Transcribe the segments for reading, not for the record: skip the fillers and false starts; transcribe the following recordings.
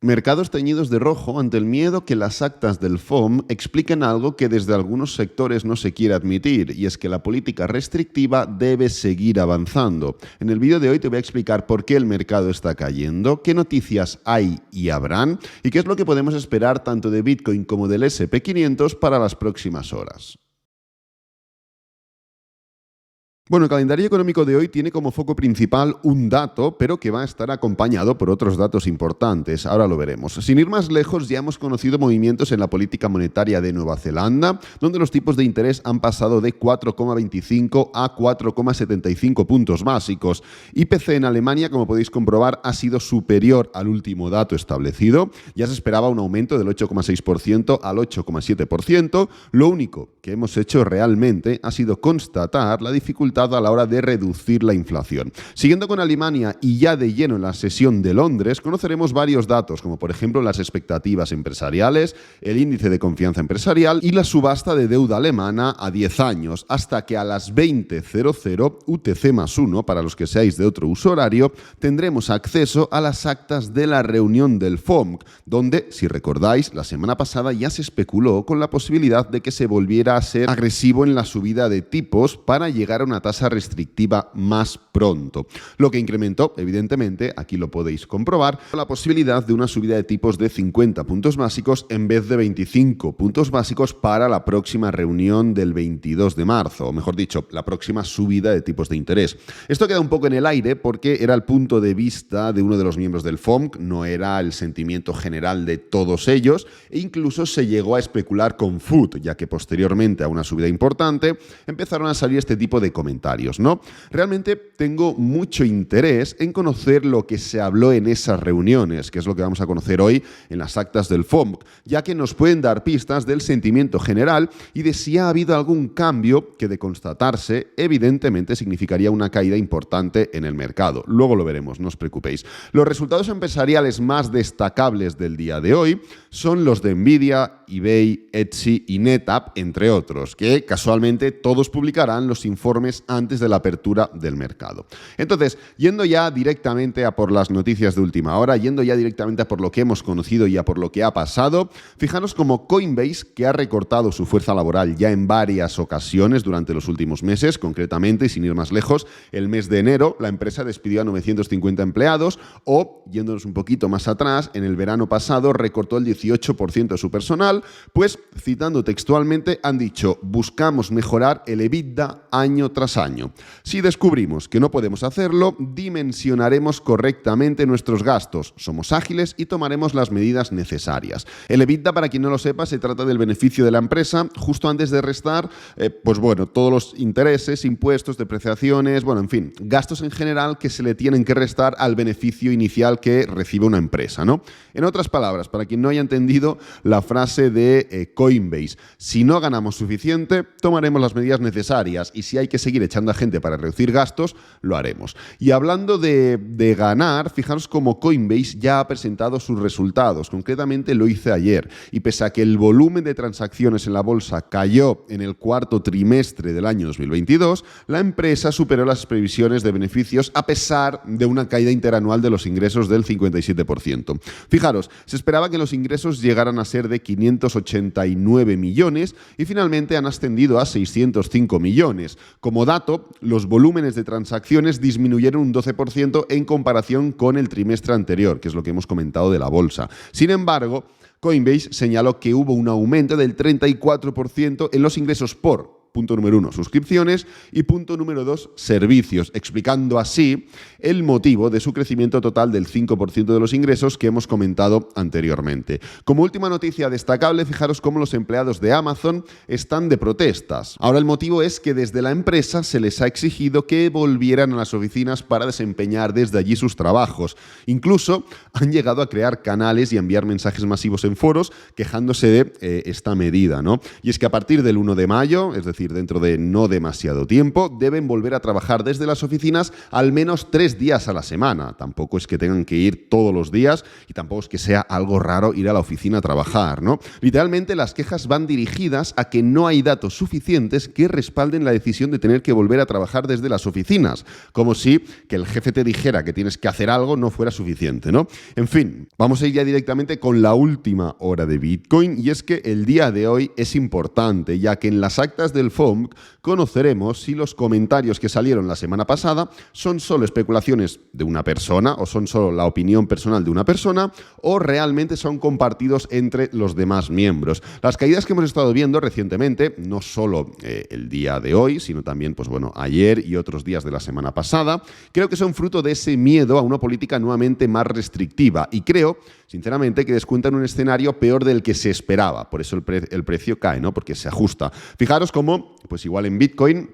Mercados teñidos de rojo ante el miedo que las actas del FOM expliquen algo que desde algunos sectores no se quiere admitir, y es que la política restrictiva debe seguir avanzando. En el vídeo de hoy te voy a explicar por qué el mercado está cayendo, qué noticias hay y habrán, y qué es lo que podemos esperar tanto de Bitcoin como del SP500 para las próximas horas. Bueno, el calendario económico de hoy tiene como foco principal un dato, pero que va a estar acompañado por otros datos importantes. Ahora lo veremos. Sin ir más lejos, ya hemos conocido movimientos en la política monetaria de Nueva Zelanda, donde los tipos de interés han pasado de 4,25 a 4,75 puntos básicos. IPC en Alemania, como podéis comprobar, ha sido superior al último dato establecido. Ya se esperaba un aumento del 8,6% al 8,7%. Lo único que hemos hecho realmente ha sido constatar la dificultad a la hora de reducir la inflación. Siguiendo con Alemania y ya de lleno en la sesión de Londres, conoceremos varios datos, como por ejemplo las expectativas empresariales, el índice de confianza empresarial y la subasta de deuda alemana a 10 años, hasta que a las 20:00 UTC+1, para los que seáis de otro uso horario, tendremos acceso a las actas de la reunión del FOMC, donde, si recordáis, la semana pasada ya se especuló con la posibilidad de que se volviera a ser agresivo en la subida de tipos para llegar a una tasa restrictiva más pronto, lo que incrementó, evidentemente, aquí lo podéis comprobar, la posibilidad de una subida de tipos de 50 puntos básicos en vez de 25 puntos básicos para la próxima reunión del 22 de marzo, o mejor dicho, la próxima subida de tipos de interés. Esto queda un poco en el aire porque era el punto de vista de uno de los miembros del FOMC, no era el sentimiento general de todos ellos, e incluso se llegó a especular con FUD, ya que posteriormente a una subida importante empezaron a salir este tipo de comentarios, ¿no? Realmente tengo mucho interés en conocer lo que se habló en esas reuniones, que es lo que vamos a conocer hoy en las actas del FOMC, ya que nos pueden dar pistas del sentimiento general y de si ha habido algún cambio que, de constatarse, evidentemente significaría una caída importante en el mercado. Luego lo veremos, no os preocupéis. Los resultados empresariales más destacables del día de hoy son los de Nvidia, eBay, Etsy y NetApp, entre otros, que casualmente todos publicarán los informes antes de la apertura del mercado. Entonces, yendo ya directamente a por las noticias de última hora, yendo ya directamente a por lo que hemos conocido y a por lo que ha pasado, fijaros como Coinbase, que ha recortado su fuerza laboral ya en varias ocasiones durante los últimos meses, concretamente, y sin ir más lejos, el mes de enero, la empresa despidió a 950 empleados, o, yéndonos un poquito más atrás, en el verano pasado recortó el 18% de su personal, pues, citando textualmente, han dicho: buscamos mejorar el EBITDA año tras año. Si descubrimos que no podemos hacerlo, dimensionaremos correctamente nuestros gastos, somos ágiles y tomaremos las medidas necesarias. El EBITDA, para quien no lo sepa, se trata del beneficio de la empresa justo antes de restar, todos los intereses, impuestos, depreciaciones, en fin, gastos en general que se le tienen que restar al beneficio inicial que recibe una empresa, ¿no? En otras palabras, para quien no haya entendido la frase de Coinbase: si no ganamos suficiente, tomaremos las medidas necesarias, y si hay que seguir echando a gente para reducir gastos, lo haremos. Y hablando de ganar, fijaros cómo Coinbase ya ha presentado sus resultados, concretamente lo hice ayer, y pese a que el volumen de transacciones en la bolsa cayó en el cuarto trimestre del año 2022, la empresa superó las previsiones de beneficios a pesar de una caída interanual de los ingresos del 57%. Fijaros, se esperaba que los ingresos llegaran a ser de 589 millones y finalmente han ascendido a 605 millones. Como dato, los volúmenes de transacciones disminuyeron un 12% en comparación con el trimestre anterior, que es lo que hemos comentado de la bolsa. Sin embargo, Coinbase señaló que hubo un aumento del 34% en los ingresos por, punto número 1, suscripciones, y punto número 2, servicios, explicando así el motivo de su crecimiento total del 5% de los ingresos que hemos comentado anteriormente. Como última noticia destacable, fijaros cómo los empleados de Amazon están de protestas. Ahora el motivo es que desde la empresa se les ha exigido que volvieran a las oficinas para desempeñar desde allí sus trabajos. Incluso han llegado a crear canales y enviar mensajes masivos en foros quejándose de esta medida, ¿no? Y es que a partir del 1 de mayo, es decir, decir, dentro de no demasiado tiempo, deben volver a trabajar desde las oficinas al menos 3 días a la semana. Tampoco es que tengan que ir todos los días y tampoco es que sea algo raro ir a la oficina a trabajar, ¿no? Literalmente las quejas van dirigidas a que no hay datos suficientes que respalden la decisión de tener que volver a trabajar desde las oficinas, como si que el jefe te dijera que tienes que hacer algo no fuera suficiente, ¿no? En fin, vamos a ir ya directamente con la última hora de Bitcoin, y es que el día de hoy es importante, ya que en las actas del FOMC conoceremos si los comentarios que salieron la semana pasada son solo especulaciones de una persona o son solo la opinión personal de una persona o realmente son compartidos entre los demás miembros. Las caídas que hemos estado viendo recientemente, no solo el día de hoy, sino también pues bueno, ayer y otros días de la semana pasada, creo que son fruto de ese miedo a una política nuevamente más restrictiva, y creo, sinceramente, que descuentan un escenario peor del que se esperaba. Por eso el precio cae, ¿no? Porque se ajusta. Fijaros cómo, pues igual en Bitcoin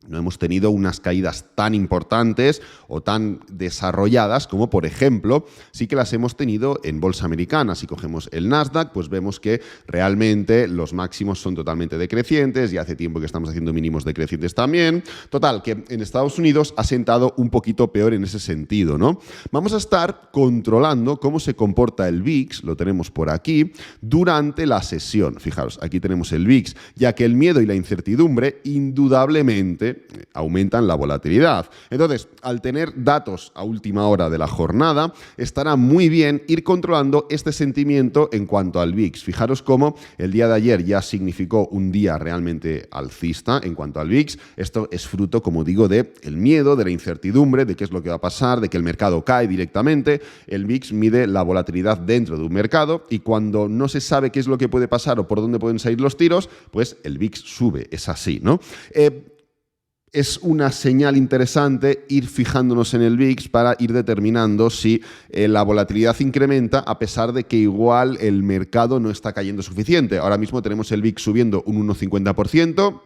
no hemos tenido unas caídas tan importantes o tan desarrolladas como, por ejemplo, sí que las hemos tenido en bolsa americana. Si cogemos el Nasdaq, pues vemos que realmente los máximos son totalmente decrecientes y hace tiempo que estamos haciendo mínimos decrecientes también. Total, que en Estados Unidos ha sentado un poquito peor en ese sentido, ¿no? Vamos a estar controlando cómo se comporta el VIX, lo tenemos por aquí, durante la sesión. Fijaros, aquí tenemos el VIX, ya que el miedo y la incertidumbre indudablemente aumentan la volatilidad. Entonces, al tener datos a última hora de la jornada, estará muy bien ir controlando este sentimiento en cuanto al VIX. Fijaros cómo el día de ayer ya significó un día realmente alcista en cuanto al VIX. Esto es fruto, como digo, del miedo, de la incertidumbre, de qué es lo que va a pasar, de que el mercado cae directamente. El VIX mide la volatilidad dentro de un mercado y cuando no se sabe qué es lo que puede pasar o por dónde pueden salir los tiros, pues el VIX sube. Es así, ¿no? Es una señal interesante ir fijándonos en el VIX para ir determinando si la volatilidad incrementa a pesar de que igual el mercado no está cayendo suficiente. Ahora mismo tenemos el VIX subiendo un 1,50%.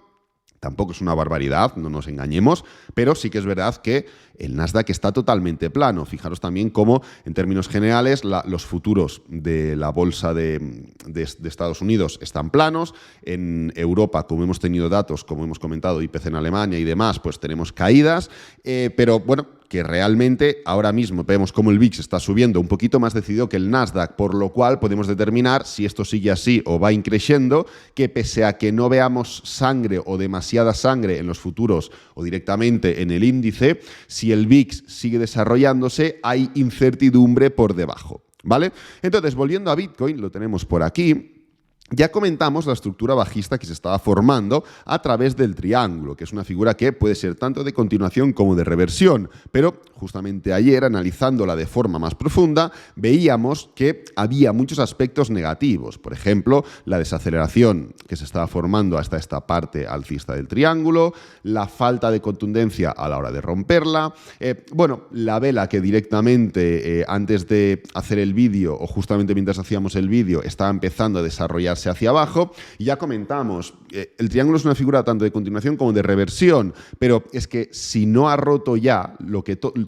Tampoco es una barbaridad, no nos engañemos, pero sí que es verdad que el Nasdaq está totalmente plano. Fijaros también cómo, en términos generales, los futuros de la bolsa de Estados Unidos están planos. En Europa, como hemos tenido datos, como hemos comentado, IPC en Alemania y demás, pues tenemos caídas. Pero bueno, que realmente ahora mismo vemos cómo el VIX está subiendo un poquito más decidido que el Nasdaq, por lo cual podemos determinar si esto sigue así o va increciendo, que pese a que no veamos sangre o demasiada sangre en los futuros o directamente en el índice, si el VIX sigue desarrollándose, hay incertidumbre por debajo, ¿vale? Entonces, volviendo a Bitcoin, lo tenemos por aquí. Ya comentamos la estructura bajista que se estaba formando a través del triángulo, que es una figura que puede ser tanto de continuación como de reversión, pero justamente ayer, analizándola de forma más profunda, veíamos que había muchos aspectos negativos. Por ejemplo, la desaceleración que se estaba formando hasta esta parte alcista del triángulo, la falta de contundencia a la hora de romperla, la vela que directamente antes de hacer el vídeo o justamente mientras hacíamos el vídeo estaba empezando a desarrollarse hacia abajo. Y ya comentamos, el triángulo es una figura tanto de continuación como de reversión, pero es que si no ha roto ya,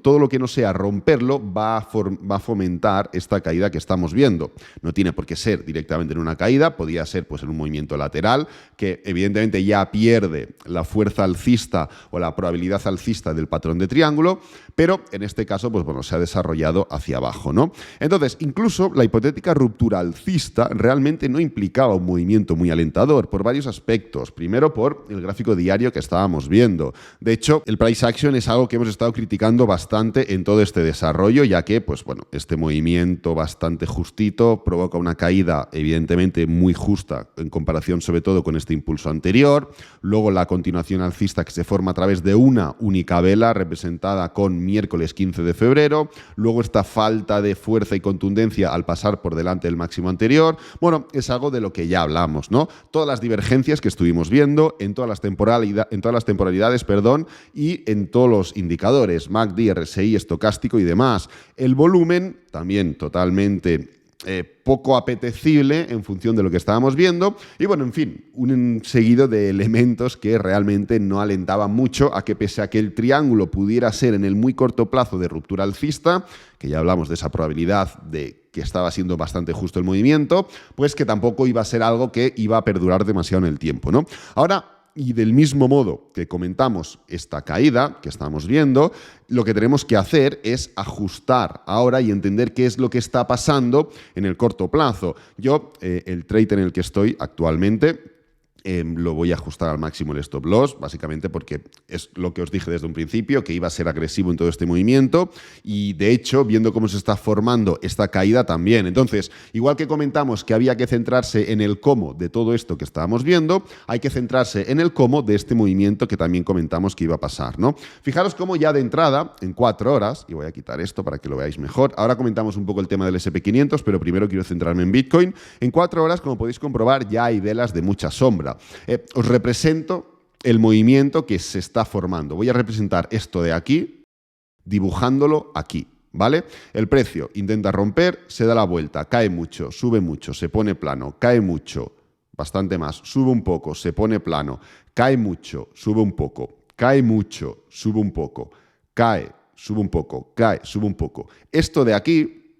todo lo que no sea romperlo va a fomentar esta caída que estamos viendo. No tiene por qué ser directamente en una caída, podría ser pues en un movimiento lateral, que evidentemente ya pierde la fuerza alcista o la probabilidad alcista del patrón de triángulo, pero en este caso pues bueno, se ha desarrollado hacia abajo, ¿no? Entonces, incluso la hipotética ruptura alcista realmente no implicaba un movimiento muy alentador por varios aspectos. Primero, por el gráfico diario que estábamos viendo. De hecho, el price action es algo que hemos estado criticando bastante en todo este desarrollo, ya que, pues bueno, este movimiento bastante justito provoca una caída evidentemente muy justa en comparación sobre todo con este impulso anterior. Luego la continuación alcista que se forma a través de una única vela representada con miércoles 15 de febrero. Luego esta falta de fuerza y contundencia al pasar por delante del máximo anterior. Bueno, es algo de lo que ya hablamos, ¿no? Todas las divergencias que estuvimos viendo en todas las temporalidades, y en todos los indicadores, MACD, RSI, estocástico y demás. El volumen también totalmente poco apetecible en función de lo que estábamos viendo y bueno, en fin, un seguido de elementos que realmente no alentaban mucho a que pese a que el triángulo pudiera ser en el muy corto plazo de ruptura alcista, que ya hablamos de esa probabilidad de que estaba siendo bastante justo el movimiento, pues que tampoco iba a ser algo que iba a perdurar demasiado en el tiempo, ¿no? Ahora, y del mismo modo que comentamos esta caída que estamos viendo, lo que tenemos que hacer es ajustar ahora y entender qué es lo que está pasando en el corto plazo. Yo, el trade en el que estoy actualmente, lo voy a ajustar al máximo el stop loss, básicamente porque es lo que os dije desde un principio, que iba a ser agresivo en todo este movimiento y de hecho, viendo cómo se está formando esta caída también. Entonces, igual que comentamos que había que centrarse en el cómo de todo esto que estábamos viendo, hay que centrarse en el cómo de este movimiento que también comentamos que iba a pasar, ¿no? Fijaros cómo ya de entrada, en 4 horas, y voy a quitar esto para que lo veáis mejor, ahora comentamos un poco el tema del SP500, pero primero quiero centrarme en Bitcoin. En 4 horas, como podéis comprobar, ya hay velas de mucha sombra. Os represento el movimiento que se está formando. Voy a representar esto de aquí, dibujándolo aquí, ¿vale? El precio intenta romper, se da la vuelta, cae mucho, sube mucho, se pone plano, cae mucho, bastante más, sube un poco, se pone plano, cae mucho, sube un poco, cae mucho, sube un poco, cae, sube un poco, cae, sube un poco. Esto de aquí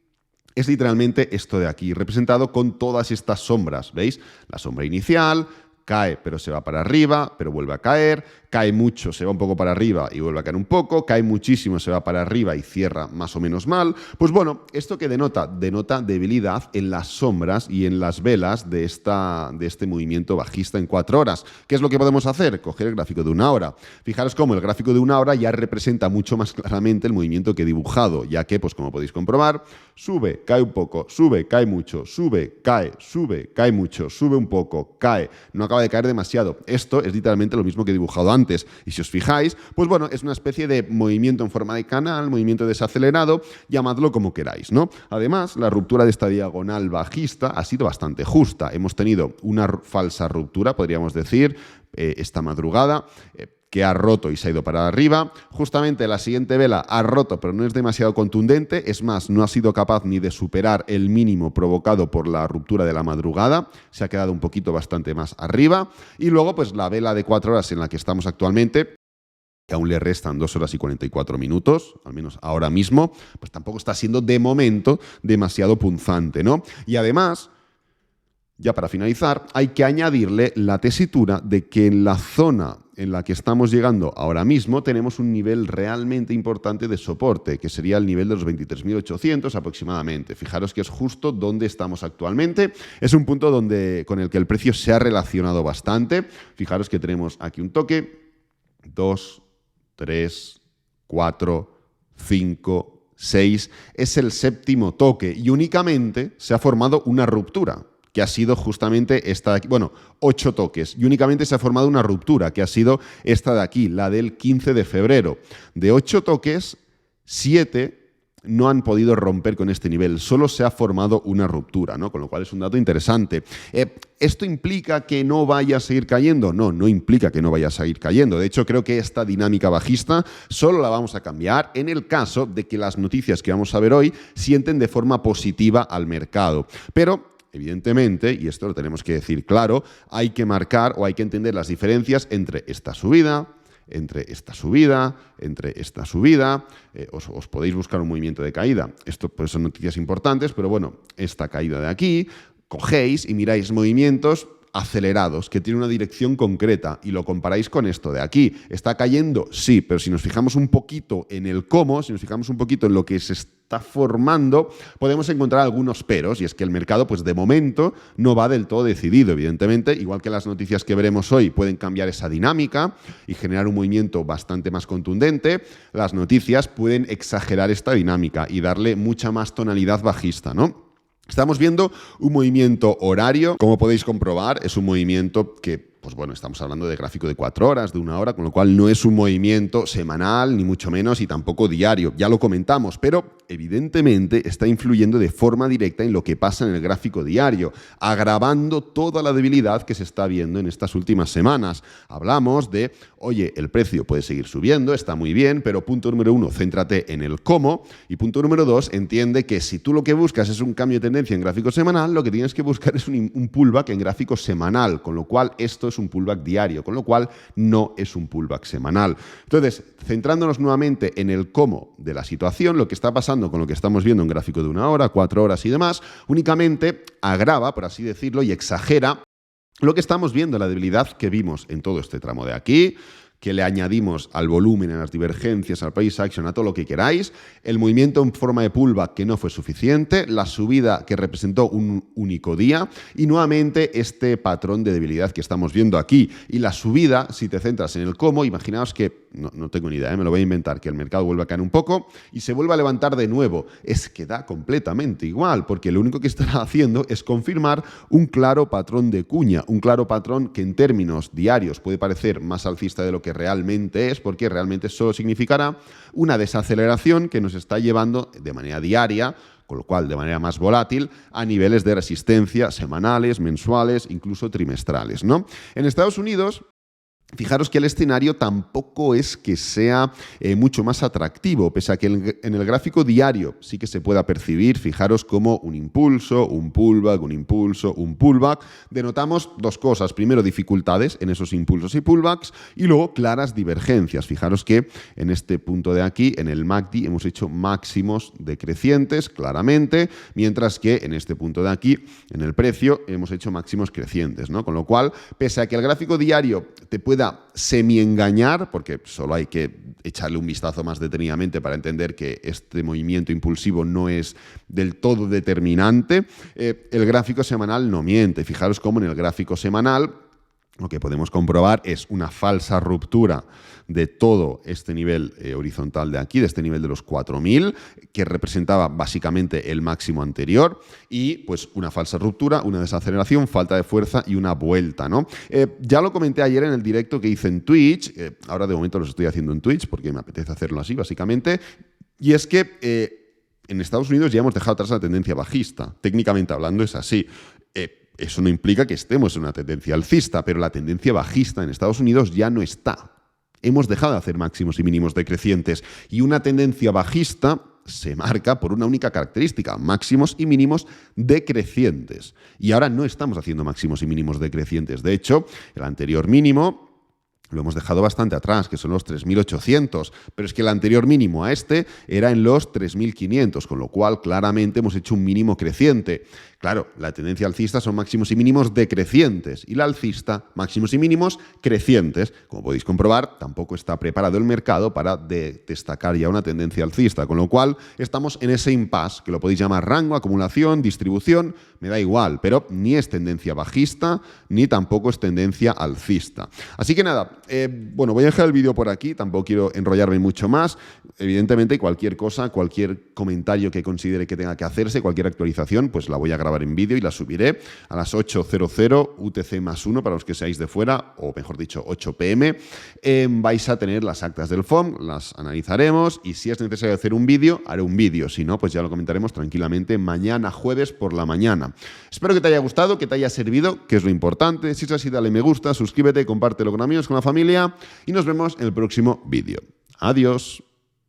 es literalmente esto de aquí, representado con todas estas sombras, ¿veis? La sombra inicial, cae pero se va para arriba, pero vuelve a caer, cae mucho, se va un poco para arriba y vuelve a caer un poco, cae muchísimo, se va para arriba y cierra más o menos mal. Pues bueno, ¿esto qué denota? Denota debilidad en las sombras y en las velas de este movimiento bajista en 4 horas. ¿Qué es lo que podemos hacer? Coger el gráfico de 1 hora. Fijaros cómo el gráfico de 1 hora ya representa mucho más claramente el movimiento que he dibujado, ya que, pues como podéis comprobar, sube, cae un poco, sube, cae mucho, sube, cae mucho, sube un poco, cae, no acaba de caer demasiado. Esto es literalmente lo mismo que he dibujado antes. Y si os fijáis, pues bueno, es una especie de movimiento en forma de canal, movimiento desacelerado, llamadlo como queráis, ¿no? Además, la ruptura de esta diagonal bajista ha sido bastante justa. Hemos tenido una falsa ruptura, podríamos decir, esta madrugada, que ha roto y se ha ido para arriba. Justamente la siguiente vela ha roto, pero no es demasiado contundente. Es más, no ha sido capaz ni de superar el mínimo provocado por la ruptura de la madrugada. Se ha quedado un poquito bastante más arriba. Y luego, pues la vela de 4 horas en la que estamos actualmente, que aún le restan 2 horas y 44 minutos, al menos ahora mismo, pues tampoco está siendo de momento demasiado punzante, ¿no? Y además, ya para finalizar, hay que añadirle la tesitura de que en la zona en la que estamos llegando ahora mismo tenemos un nivel realmente importante de soporte, que sería el nivel de los 23.800 aproximadamente. Fijaros que es justo donde estamos actualmente. Es un punto con el que el precio se ha relacionado bastante. Fijaros que tenemos aquí un toque, 2, 3, 4, 5, 6. Es el 7º toque y únicamente se ha formado una ruptura, que ha sido justamente esta de aquí, bueno, 8 toques, y únicamente se ha formado una ruptura, que ha sido esta de aquí, la del 15 de febrero. De 8 toques, 7 no han podido romper con este nivel, solo se ha formado una ruptura, ¿no? Con lo cual es un dato interesante. ¿Esto implica que no vaya a seguir cayendo? No, no implica que no vaya a seguir cayendo. De hecho, creo que esta dinámica bajista solo la vamos a cambiar en el caso de que las noticias que vamos a ver hoy sienten de forma positiva al mercado. Pero evidentemente, y esto lo tenemos que decir claro, hay que marcar o hay que entender las diferencias entre esta subida, entre esta subida, entre esta subida. Os podéis buscar un movimiento de caída. Esto pues son noticias importantes, pero bueno, esta caída de aquí, cogéis y miráis movimientos acelerados, que tiene una dirección concreta y lo comparáis con esto de aquí. ¿Está cayendo? Sí, pero si nos fijamos un poquito en el cómo, si nos fijamos un poquito en lo que se está formando, podemos encontrar algunos peros, y es que el mercado, pues de momento, no va del todo decidido, evidentemente, igual que las noticias que veremos hoy pueden cambiar esa dinámica y generar un movimiento bastante más contundente, las noticias pueden exagerar esta dinámica y darle mucha más tonalidad bajista, ¿no? Estamos viendo un movimiento horario, como podéis comprobar, es un movimiento que, pues bueno, estamos hablando de gráfico de 4 horas, de 1 hora, con lo cual no es un movimiento semanal, ni mucho menos, y tampoco diario. Ya lo comentamos, pero evidentemente está influyendo de forma directa en lo que pasa en el gráfico diario, agravando toda la debilidad que se está viendo en estas últimas semanas. Hablamos de, oye, el precio puede seguir subiendo, está muy bien, pero punto número 1, céntrate en el cómo, y punto número 2, entiende que si tú lo que buscas es un cambio de tendencia en gráfico semanal, lo que tienes que buscar es un pullback en gráfico semanal, con lo cual esto es un pullback diario, con lo cual no es un pullback semanal. Entonces, centrándonos nuevamente en el cómo de la situación, lo que está pasando con lo que estamos viendo en gráfico de 1 hora, 4 horas y demás, únicamente agrava, por así decirlo, y exagera Lo que estamos viendo, la debilidad que vimos en todo este tramo de aquí, que le añadimos al volumen, a las divergencias, al price action, a todo lo que queráis, el movimiento en forma de pullback que no fue suficiente, la subida que representó un único día y nuevamente este patrón de debilidad que estamos viendo aquí. Y la subida, si te centras en el cómo, imaginaos que, no tengo ni idea, me lo voy a inventar, que el mercado vuelva a caer un poco y se vuelva a levantar de nuevo. Es que da completamente igual, porque lo único que estará haciendo es confirmar un claro patrón de cuña, un claro patrón que en términos diarios puede parecer más alcista de lo que realmente es, porque realmente solo significará una desaceleración que nos está llevando de manera diaria, con lo cual de manera más volátil, a niveles de resistencia semanales, mensuales, incluso trimestrales, ¿no? En Estados Unidos, fijaros que el escenario tampoco es que sea mucho más atractivo, pese a que en el gráfico diario sí que se pueda percibir, fijaros como un impulso, un pullback, un impulso, un pullback. Denotamos dos cosas. Primero, dificultades en esos impulsos y pullbacks y luego claras divergencias. Fijaros que en este punto de aquí, en el MACD, hemos hecho máximos decrecientes, claramente, mientras que en este punto de aquí, en el precio, hemos hecho máximos crecientes, ¿no? Con lo cual, pese a que el gráfico diario te pueda semi-engañar, porque solo hay que echarle un vistazo más detenidamente para entender que este movimiento impulsivo no es del todo determinante, el gráfico semanal no miente. Fijaros cómo en el gráfico semanal lo que podemos comprobar es una falsa ruptura de todo este nivel horizontal de aquí, de este nivel de los 4.000, que representaba básicamente el máximo anterior, y pues una falsa ruptura, una desaceleración, falta de fuerza y una vuelta, ¿no? Ya lo comenté ayer en el directo que hice en Twitch, ahora de momento lo estoy haciendo en Twitch porque me apetece hacerlo así, básicamente, y es que en Estados Unidos ya hemos dejado atrás la tendencia bajista. Técnicamente hablando es así. Eso no implica que estemos en una tendencia alcista, pero la tendencia bajista en Estados Unidos ya no está. Hemos dejado de hacer máximos y mínimos decrecientes y una tendencia bajista se marca por una única característica, máximos y mínimos decrecientes. Y ahora no estamos haciendo máximos y mínimos decrecientes. De hecho, el anterior mínimo lo hemos dejado bastante atrás, que son los 3.800, pero es que el anterior mínimo a este era en los 3.500, con lo cual claramente hemos hecho un mínimo creciente. Claro, la tendencia alcista son máximos y mínimos decrecientes y la alcista máximos y mínimos crecientes. Como podéis comprobar, tampoco está preparado el mercado para destacar ya una tendencia alcista, con lo cual estamos en ese impasse, que lo podéis llamar rango, acumulación, distribución, me da igual, pero ni es tendencia bajista ni tampoco es tendencia alcista. Así que nada, bueno, voy a dejar el vídeo por aquí, tampoco quiero enrollarme mucho más. Evidentemente, cualquier cosa, cualquier comentario que considere que tenga que hacerse, cualquier actualización, pues la voy a grabar en vídeo y la subiré a las 8:00 UTC+1 para los que seáis de fuera, o mejor dicho, 8 p.m. Vais a tener las actas del FOM, las analizaremos y si es necesario hacer un vídeo, haré un vídeo. Si no, pues ya lo comentaremos tranquilamente mañana jueves por la mañana. Espero que te haya gustado, que te haya servido, que es lo importante. Si es así, dale me gusta, suscríbete, compártelo con amigos, con la familia y nos vemos en el próximo vídeo. Adiós.